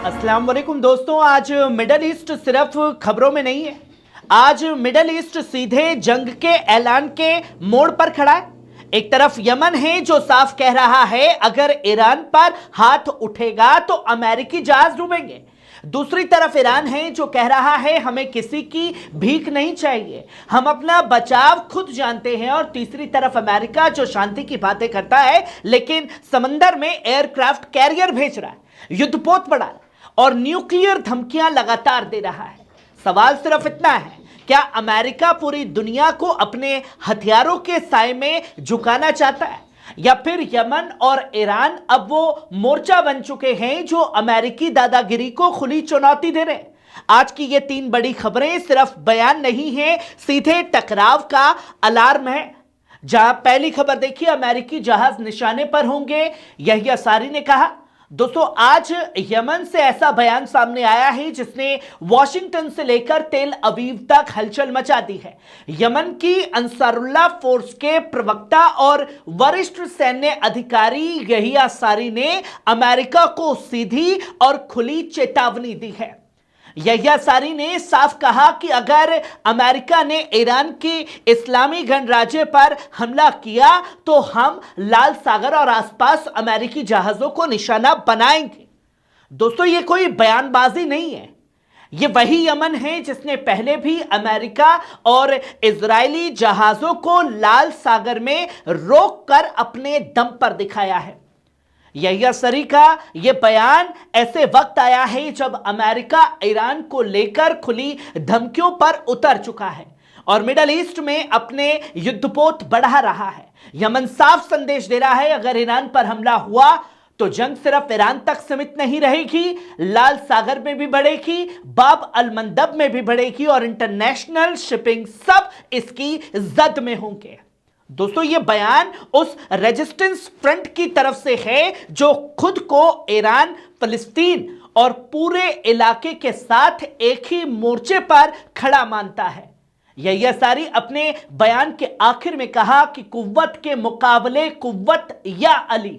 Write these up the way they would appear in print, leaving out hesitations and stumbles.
अस्सलाम वालेकुम दोस्तों, आज मिडल ईस्ट सिर्फ खबरों में नहीं है। आज मिडल ईस्ट सीधे जंग के ऐलान के मोड़ पर खड़ा है। एक तरफ यमन है जो साफ कह रहा है अगर ईरान पर हाथ उठेगा तो अमेरिकी जहाज डूबेंगे। दूसरी तरफ ईरान है जो कह रहा है हमें किसी की भीख नहीं चाहिए, हम अपना बचाव खुद जानते हैं। और तीसरी तरफ अमेरिका जो शांति की बातें करता है लेकिन समंदर में एयरक्राफ्ट कैरियर भेज रहा है, युद्धपोत बढ़ा रहा है और न्यूक्लियर धमकियां लगातार दे रहा है। सवाल सिर्फ इतना है, क्या अमेरिका पूरी दुनिया को अपने हथियारों के साए में झुकाना चाहता है या फिर यमन और ईरान अब वो मोर्चा बन चुके हैं जो अमेरिकी दादागिरी को खुली चुनौती दे रहे हैं? आज की ये तीन बड़ी खबरें सिर्फ बयान नहीं है, सीधे टकराव का अलार्म है। जहां पहली खबर देखिए, अमेरिकी जहाज निशाने पर होंगे, यही अंसारी ने कहा। दोस्तों, आज यमन से ऐसा बयान सामने आया है जिसने वॉशिंगटन से लेकर तेल अवीव तक हलचल मचा दी है। यमन की अंसारुल्लाह फोर्स के प्रवक्ता और वरिष्ठ सैन्य अधिकारी यही अंसारी ने अमेरिका को सीधी और खुली चेतावनी दी है। यही अंसारी ने साफ कहा कि अगर अमेरिका ने ईरान की इस्लामी गणराज्य पर हमला किया तो हम लाल सागर और आसपास अमेरिकी जहाजों को निशाना बनाएंगे। दोस्तों, ये कोई बयानबाजी नहीं है, ये वही यमन है जिसने पहले भी अमेरिका और इजरायली जहाजों को लाल सागर में रोककर अपने दम पर दिखाया है। यही अंसारी का यह बयान ऐसे वक्त आया है जब अमेरिका ईरान को लेकर खुली धमकियों पर उतर चुका है और मिडल ईस्ट में अपने युद्धपोत बढ़ा रहा है। यमन साफ संदेश दे रहा है अगर ईरान पर हमला हुआ तो जंग सिर्फ ईरान तक सीमित नहीं रहेगी, लाल सागर में भी बढ़ेगी, बाब अल मंदब में भी बढ़ेगी और इंटरनेशनल शिपिंग सब इसकी जद में होंगे। दोस्तों, ये बयान उस रेजिस्टेंस फ्रंट की तरफ से है जो खुद को ईरान, फिलिस्तीन और पूरे इलाके के साथ एक ही मोर्चे पर खड़ा मानता है। यही अंसारी अपने बयान के आखिर में कहा कि कुव्वत के मुकाबले कुव्वत या अली,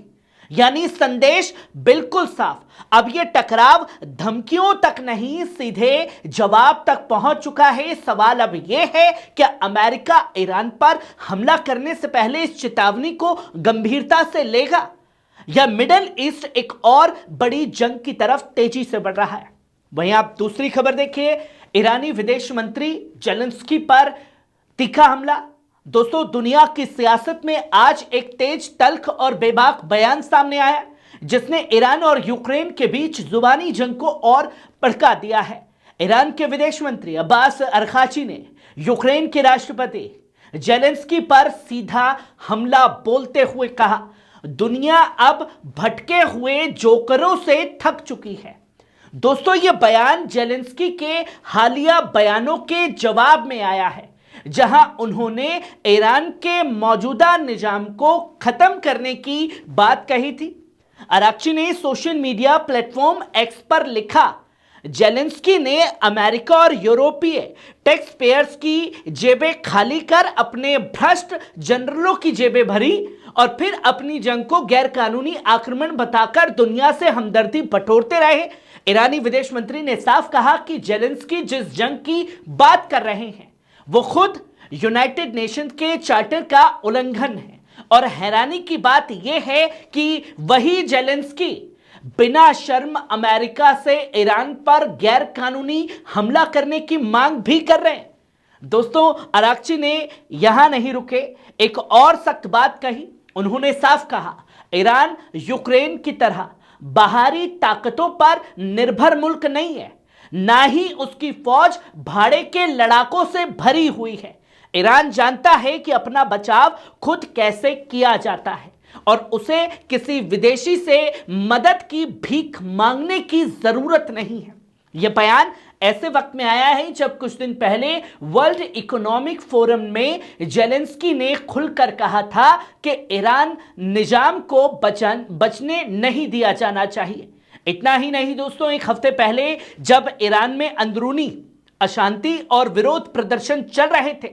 यानी संदेश बिल्कुल साफ। अब यह टकराव धमकियों तक नहीं, सीधे जवाब तक पहुंच चुका है। सवाल अब यह है कि अमेरिका ईरान पर हमला करने से पहले इस चेतावनी को गंभीरता से लेगा या मिडल ईस्ट एक और बड़ी जंग की तरफ तेजी से बढ़ रहा है। वहीं आप दूसरी खबर देखिए, ईरानी विदेश मंत्री जेलेंस्की पर तीखा हमला। दोस्तों, दुनिया की सियासत में आज एक तेज तल्ख और बेबाक बयान सामने आया जिसने ईरान और यूक्रेन के बीच जुबानी जंग को और भड़का दिया है। ईरान के विदेश मंत्री अब्बास अरगाची ने यूक्रेन के राष्ट्रपति जेलेंस्की पर सीधा हमला बोलते हुए कहा, दुनिया अब भटके हुए जोकरों से थक चुकी है। दोस्तों, यह बयान जेलेंस्की के हालिया बयानों के जवाब में आया है जहां उन्होंने ईरान के मौजूदा निजाम को खत्म करने की बात कही थी। अराक्ची ने सोशल मीडिया प्लेटफॉर्म एक्स पर लिखा, जेलेंस्की ने अमेरिका और यूरोपीय टैक्स पेयर्स की जेबें खाली कर अपने भ्रष्ट जनरलों की जेबें भरी और फिर अपनी जंग को गैरकानूनी आक्रमण बताकर दुनिया से हमदर्दी बटोरते रहे। ईरानी विदेश मंत्री ने साफ कहा कि जेलेंस्की जिस जंग की बात कर रहे हैं वो खुद यूनाइटेड नेशन के चार्टर का उल्लंघन है। और हैरानी की बात यह है कि वही जेलेंस्की बिना शर्म अमेरिका से ईरान पर गैर कानूनी हमला करने की मांग भी कर रहे हैं। दोस्तों, अराक्ची ने यहां नहीं रुके, एक और सख्त बात कही। उन्होंने साफ कहा, ईरान यूक्रेन की तरह बाहरी ताकतों पर निर्भर मुल्क नहीं है, ना ही उसकी फौज भाड़े के लड़ाकों से भरी हुई है। ईरान जानता है कि अपना बचाव खुद कैसे किया जाता है और उसे किसी विदेशी से मदद की भीख मांगने की जरूरत नहीं है। यह बयान ऐसे वक्त में आया है जब कुछ दिन पहले वर्ल्ड इकोनॉमिक फोरम में जेलेंस्की ने खुलकर कहा था कि ईरान निजाम को बचने नहीं दिया जाना चाहिए। इतना ही नहीं दोस्तों, एक हफ्ते पहले जब ईरान में अंदरूनी अशांति और विरोध प्रदर्शन चल रहे थे,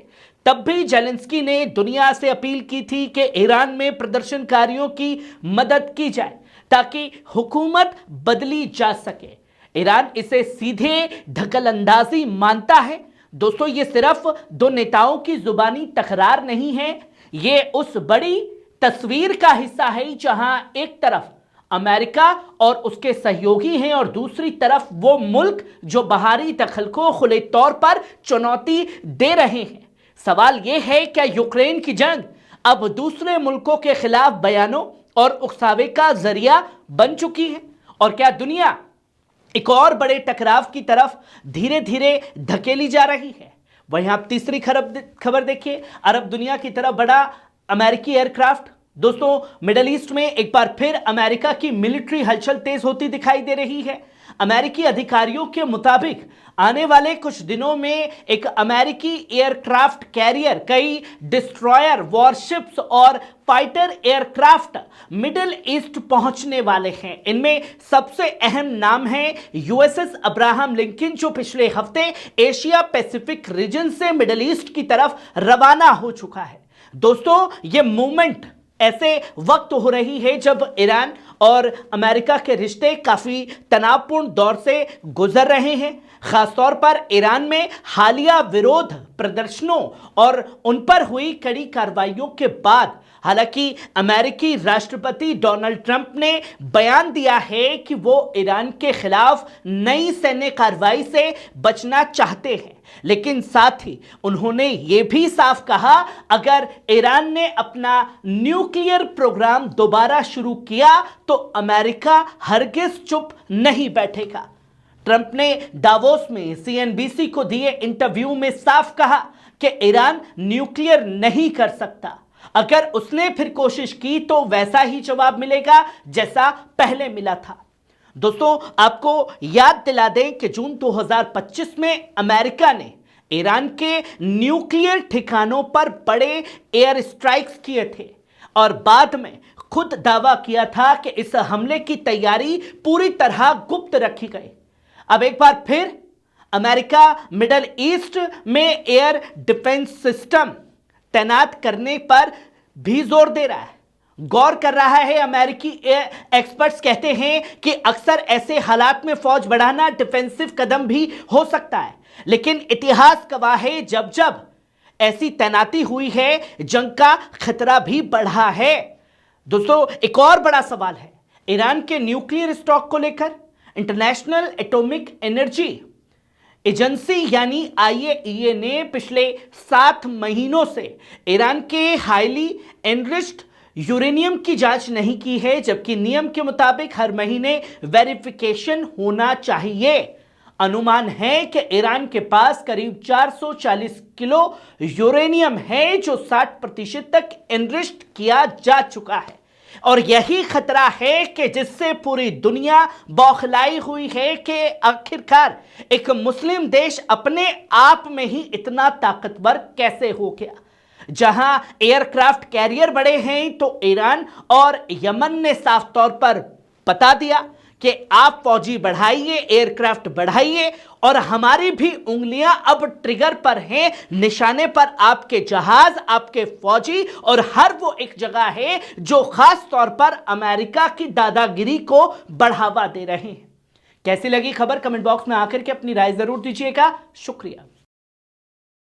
तब भी जेलेंस्की ने दुनिया से अपील की थी कि ईरान में प्रदर्शनकारियों की मदद की जाए ताकि हुकूमत बदली जा सके। ईरान इसे सीधे ढकलअंदाजी मानता है। दोस्तों, ये सिर्फ दो नेताओं की जुबानी तकरार नहीं है, ये उस बड़ी तस्वीर का हिस्सा है जहां एक तरफ अमेरिका और उसके सहयोगी हैं और दूसरी तरफ वो मुल्क जो बाहरी दखल को खुले तौर पर चुनौती दे रहे हैं। सवाल यह है, क्या यूक्रेन की जंग अब दूसरे मुल्कों के खिलाफ बयानों और उकसावे का जरिया बन चुकी है और क्या दुनिया एक और बड़े टकराव की तरफ धीरे धीरे धकेली जा रही है? वहीं आप तीसरी खबर देखिए, अरब दुनिया की तरफ बढ़ा अमेरिकी एयरक्राफ्ट। दोस्तों, मिडिल ईस्ट में एक बार फिर अमेरिका की मिलिट्री हलचल तेज होती दिखाई दे रही है। अमेरिकी अधिकारियों के मुताबिक आने वाले कुछ दिनों में एक अमेरिकी एयरक्राफ्ट कैरियर, कई डिस्ट्रॉयर, वॉरशिप्स और फाइटर एयरक्राफ्ट मिडिल ईस्ट पहुंचने वाले हैं। इनमें सबसे अहम नाम है यूएसएस अब्राहम लिंकन, जो पिछले हफ्ते एशिया पैसिफिक रीजन से मिडिल ईस्ट की तरफ रवाना हो चुका है। दोस्तों, यह मूवमेंट ऐसे वक्त हो रही है जब ईरान और अमेरिका के रिश्ते काफी तनावपूर्ण दौर से गुजर रहे हैं। खासतौर पर ईरान में हालिया विरोध प्रदर्शनों और उन पर हुई कड़ी कार्रवाइयों के बाद हालांकि अमेरिकी राष्ट्रपति डोनाल्ड ट्रंप ने बयान दिया है कि वो ईरान के खिलाफ नई सैन्य कार्रवाई से बचना चाहते हैं, लेकिन साथ ही उन्होंने ये भी साफ कहा, अगर ईरान ने अपना न्यूक्लियर प्रोग्राम दोबारा शुरू किया तो अमेरिका हरगिज चुप नहीं बैठेगा। ट्रंप ने दावोस में सीएनबीसी को दिए इंटरव्यू में साफ कहा कि ईरान न्यूक्लियर नहीं कर सकता। अगर उसने फिर कोशिश की तो वैसा ही जवाब मिलेगा जैसा पहले मिला था। दोस्तों, आपको याद दिला दें कि जून 2025 में अमेरिका ने ईरान के न्यूक्लियर ठिकानों पर बड़े एयर स्ट्राइक्स किए थे और बाद में खुद दावा किया था कि इस हमले की तैयारी पूरी तरह गुप्त रखी गई। अब एक बार फिर अमेरिका मिडिल ईस्ट में एयर डिफेंस सिस्टम तैनात करने पर भी जोर दे रहा है, गौर कर रहा है। अमेरिकी एक्सपर्ट्स कहते हैं कि अक्सर ऐसे हालात में फौज बढ़ाना डिफेंसिव कदम भी हो सकता है, लेकिन इतिहास गवाह है जब जब ऐसी तैनाती हुई है, जंग का खतरा भी बढ़ा है। दोस्तों, एक और बड़ा सवाल है ईरान के न्यूक्लियर स्टॉक को लेकर। इंटरनेशनल एटॉमिक एनर्जी एजेंसी यानी IAEA ने पिछले 7 महीनों से ईरान के हाईली एनरिच्ड यूरेनियम की जांच नहीं की है, जबकि नियम के मुताबिक हर महीने वेरिफिकेशन होना चाहिए। अनुमान है कि ईरान के पास करीब 440 किलो यूरेनियम है जो 60% तक एनरिच्ड किया जा चुका है और यही खतरा है कि जिससे पूरी दुनिया बौखलाई हुई है कि आखिरकार एक मुस्लिम देश अपने आप में ही इतना ताकतवर कैसे हो गया। जहां एयरक्राफ्ट कैरियर बड़े हैं तो ईरान और यमन ने साफ तौर पर बता दिया कि आप फौजी बढ़ाइए, एयरक्राफ्ट बढ़ाइए और हमारी भी उंगलियां अब ट्रिगर पर हैं, निशाने पर आपके जहाज, आपके फौजी और हर वो एक जगह है जो खास तौर पर अमेरिका की दादागिरी को बढ़ावा दे रहे हैं। कैसी लगी खबर? कमेंट बॉक्स में आकर के अपनी राय जरूर दीजिएगा। शुक्रिया।